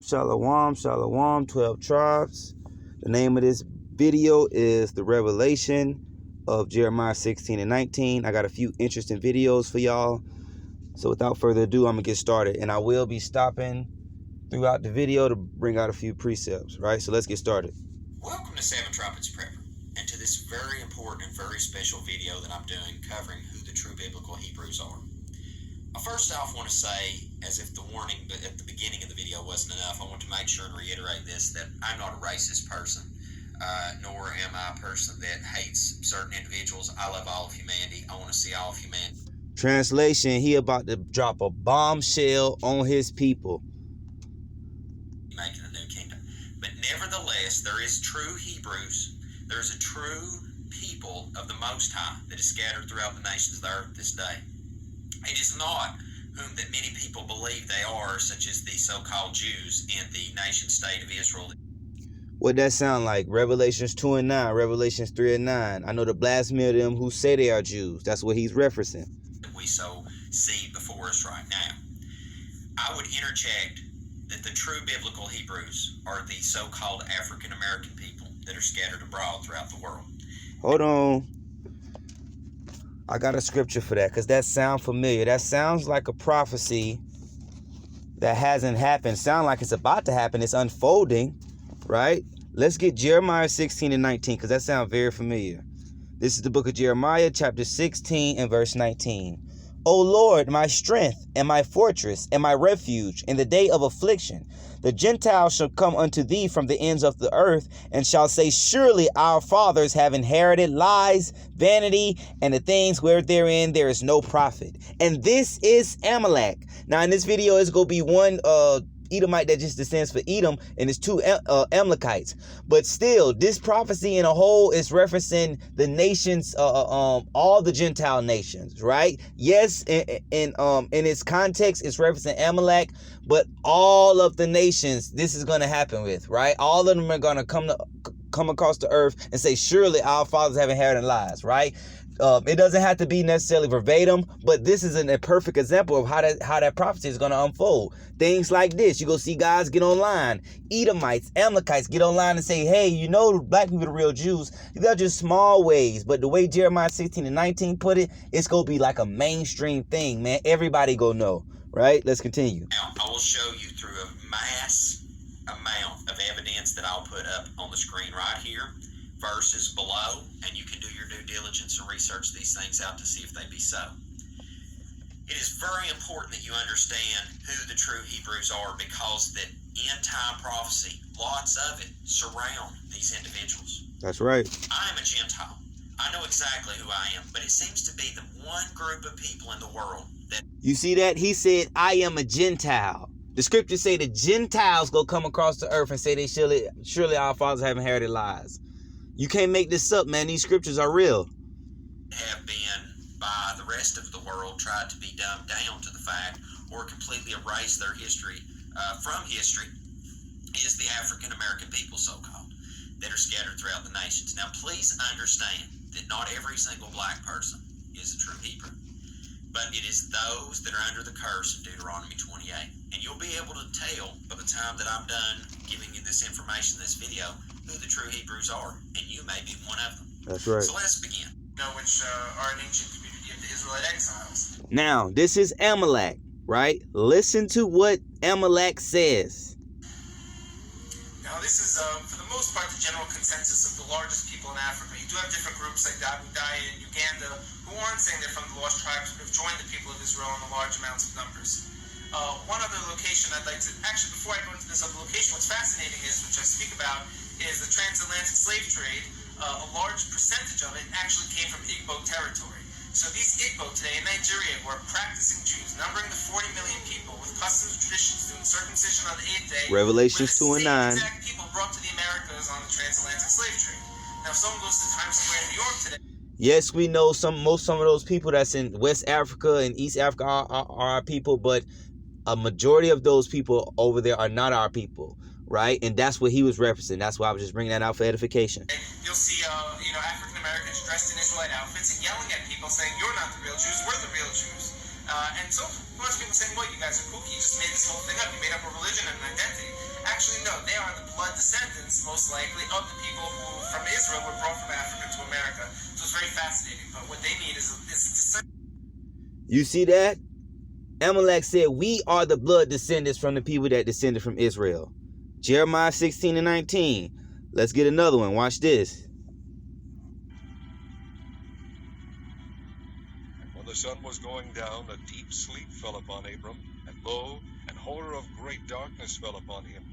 Shalom, shalom, 12 tribes. The name of this video is The Revelation of Jeremiah 16 and 19. I got a few interesting videos for y'all. So without further ado, I'm going to get started. And I will be stopping throughout the video to bring out a few precepts, right? So let's get started. Welcome to Seven Trumpets Prepper, and to this very important and very special video that I'm doing covering who the true biblical Hebrews are. First off, I want to say, as if the warning at the beginning of the video wasn't enough, I want to make sure and reiterate this, that I'm not a racist person, nor am I a person that hates certain individuals. I love all of humanity. I want to see all of humanity. Translation, he about to drop a bombshell on his people. Making a new kingdom. But nevertheless, there is true Hebrews. There is a true people of the Most High that is scattered throughout the nations of the earth this day. It is not whom that many people believe they are, such as the so-called Jews in the nation-state of Israel. What that sound like? Revelations 2 and 9, Revelations 3 and 9. I know the blasphemy of them who say they are Jews. That's what he's referencing. We so see before us right now. I would interject that the true biblical Hebrews are the so-called African-American people that are scattered abroad throughout the world. Hold on. I got a scripture for that because that sounds familiar. That sounds like a prophecy that hasn't happened. Sound like it's about to happen. It's unfolding, right? Let's get Jeremiah 16 and 19 because that sounds very familiar. This is the book of Jeremiah, chapter 16 and verse 19. O Lord, my strength and my fortress and my refuge in the day of affliction. The Gentiles shall come unto thee from the ends of the earth and shall say, surely our fathers have inherited lies, vanity, and the things where therein there is no profit. And this is Amalek. Now in this video, it's going to be one Edomite that just descends for Edom, and it's two Amalekites. But still, this prophecy in a whole is referencing the nations, all the Gentile nations, right? Yes, in its context, it's referencing Amalek, but all of the nations this is going to happen with, right? All of them are going to come across the earth and say, surely our fathers have inherited lies, right? It doesn't have to be necessarily verbatim, but this is a perfect example of how that prophecy is going to unfold. Things like this, you go see guys get online, Edomites, Amalekites get online and say, hey, you know, black people are the real Jews. They're just small ways, but the way Jeremiah 16 and 19 put it, it's going to be like a mainstream thing, man. Everybody go know, right? Let's continue. Now, I will show you through a mass amount of evidence that I'll put up on the screen right here, verses below, and you can do your due diligence and research these things out to see if they be so. It is very important that you understand who the true Hebrews are, because that end-time prophecy, lots of it, surround these individuals. That's right. I am a Gentile. I know exactly who I am, but it seems to be the one group of people in the world that... You see that? He said, I am a Gentile. The scriptures say the Gentiles go come across the earth and say they surely our fathers have inherited lies. You can't make this up, man. These scriptures are real. Have been, by the rest of the world, tried to be dumbed down to the fact or completely erase their history from history, is the African-American people, so-called, that are scattered throughout the nations. Now, please understand that not every single black person is a true Hebrew, but it is those that are under the curse of Deuteronomy 28. And you'll be able to tell by the time that I'm done giving you this information in this video who the true Hebrews are, and you may be one of them. That's right. So let's begin. Which are an ancient community of the Israelite exiles. Now, this is Amalek, right? Listen to what Amalek says. Now, this is, for the most part, the general consensus of the largest people in Africa. You do have different groups like the Abu Dhabi in Uganda who aren't saying they're from the lost tribes, but have joined the people of Israel in large amounts of numbers. One other location I'd like to, actually before I go into this other location, what's fascinating is, which I speak about, is the Transatlantic slave trade. A large percentage of it actually came from Igbo territory. So these Igbo today in Nigeria were practicing Jews, numbering the 40 million people with customs and traditions, doing circumcision on the 8th day. Revelations 2 and 9. Exact people brought to the Americas on the Transatlantic slave trade. Now, if someone goes to Times Square in New York today. Yes, we know some of those people that's in West Africa and East Africa are our people, but a majority of those people over there are not our people, right? And that's what he was referencing. That's why I was just bringing that out for edification. You'll see, African Americans dressed in Israelite outfits and yelling at people saying, you're not the real Jews, we're the real Jews. And so most people saying, well, you guys are kooky, you just made this whole thing up, you made up a religion and an identity. They are the blood descendants, most likely, of the people who, from Israel, were brought from Africa to America. So it's very fascinating. But what they need is You see that? Amalek said, we are the blood descendants from the people that descended from Israel. Jeremiah 16:19. Let's get another one. Watch this. And when the sun was going down, a deep sleep fell upon Abram, and lo, an horror of great darkness fell upon him.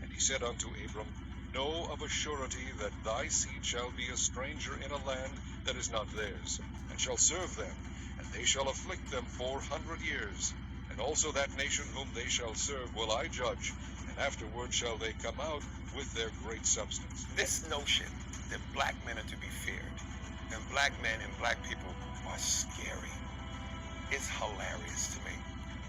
And he said unto Abram, Know of a surety that thy seed shall be a stranger in a land that is not theirs, and shall serve them, and they shall afflict them 400 years. And also that nation whom they shall serve will I judge, and afterward shall they come out with their great substance. This notion that black men are to be feared, and black men and black people are scary, is hilarious to me.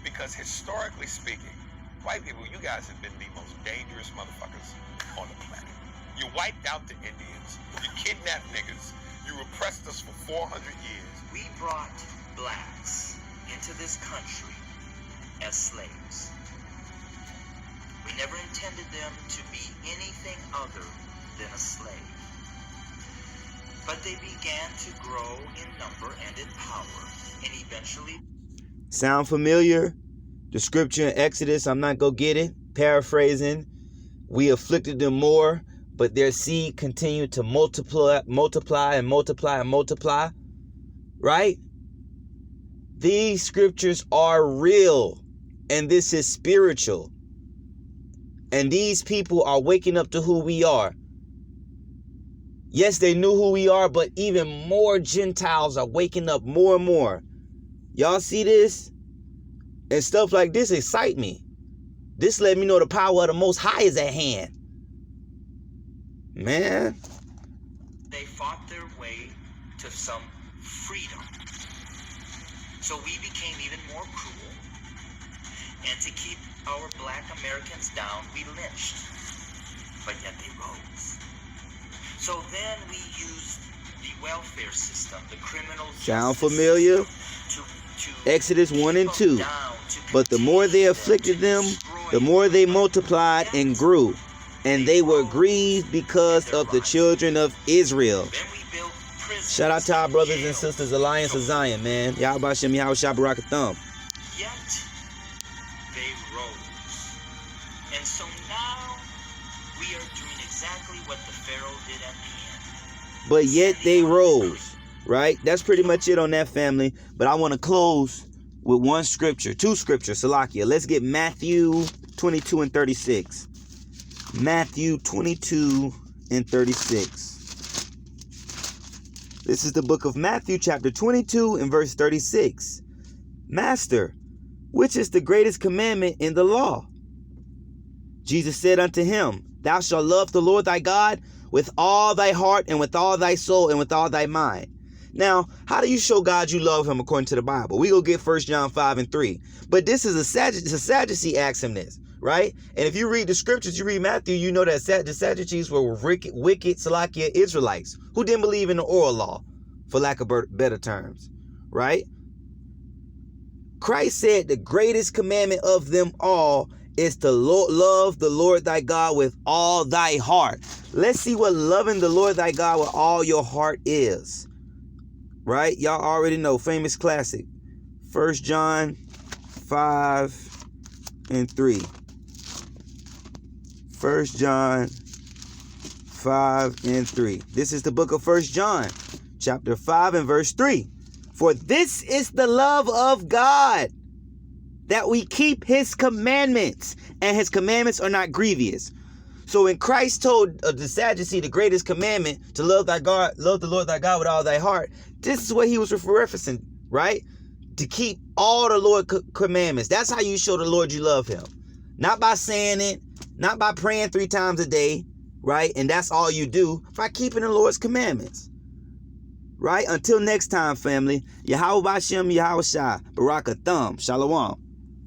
Because historically speaking, white people, you guys have been the most dangerous motherfuckers on the planet. You wiped out the Indians, you kidnapped niggas, you repressed us for 400 years. We brought blacks into this country as slaves. We never intended them to be anything other than a slave. But they began to grow in number and in power, and eventually... Sound familiar? The scripture in Exodus, I'm not gonna get it. Paraphrasing. We afflicted them more, but their seed continued to multiply. Right? These scriptures are real, and this is spiritual. And these people are waking up to who we are. Yes, they knew who we are, but even more Gentiles are waking up more and more. Y'all see this? And stuff like this excite me. This let me know the power of the Most High is at hand. Man. They fought their way to some freedom. So we became even more cruel. And to keep our black Americans down, we lynched. But yet they rose. So then we used the welfare system, the criminal Sound familiar? Exodus 1 and 2. But the more they afflicted them, the more they multiplied and grew. And they were grieved because of the children of Israel. Shout out to our brothers and sisters, Alliance of Zion, man. Yahweh Shem Yahweh Shabbat Thumb. Yet they rose. And so now we are doing exactly what the Pharaoh did at the end. But yet they rose, right? That's pretty much it on that, family. But I want to close with one scripture, two scriptures, Salakia. Let's get Matthew 22 and 36. Matthew 22 and 36. This is the book of Matthew, chapter 22 and verse 36. Master, which is the greatest commandment in the law? Jesus said unto him, Thou shalt love the Lord thy God with all thy heart and with all thy soul and with all thy mind. Now, how do you show God you love him according to the Bible? We go get 1 John 5 and 3. But this is a Sadducee asked him this, right? And if you read the scriptures, you read Matthew, you know that the Sadducees were wicked Salakia Israelites who didn't believe in the oral law, for lack of better terms, right? Christ said the greatest commandment of them all is to love the Lord thy God with all thy heart. Let's see what loving the Lord thy God with all your heart is. Right? Y'all already know. Famous classic. 1 John 5 and 3. 1 John 5 and 3. This is the book of 1 John, chapter 5 and verse 3. For this is the love of God, that we keep his commandments, and his commandments are not grievous. So when Christ told the Sadducee the greatest commandment to love the Lord thy God with all thy heart, this is what he was referencing, right? To keep all the Lord commandments. That's how you show the Lord you love him. Not by saying it, not by praying 3 times a day, right? And that's all you do, by keeping the Lord's commandments. Right? Until next time, family. Yahweh Bashem, Yahweh Shai, Baraka Thumb, Shalom.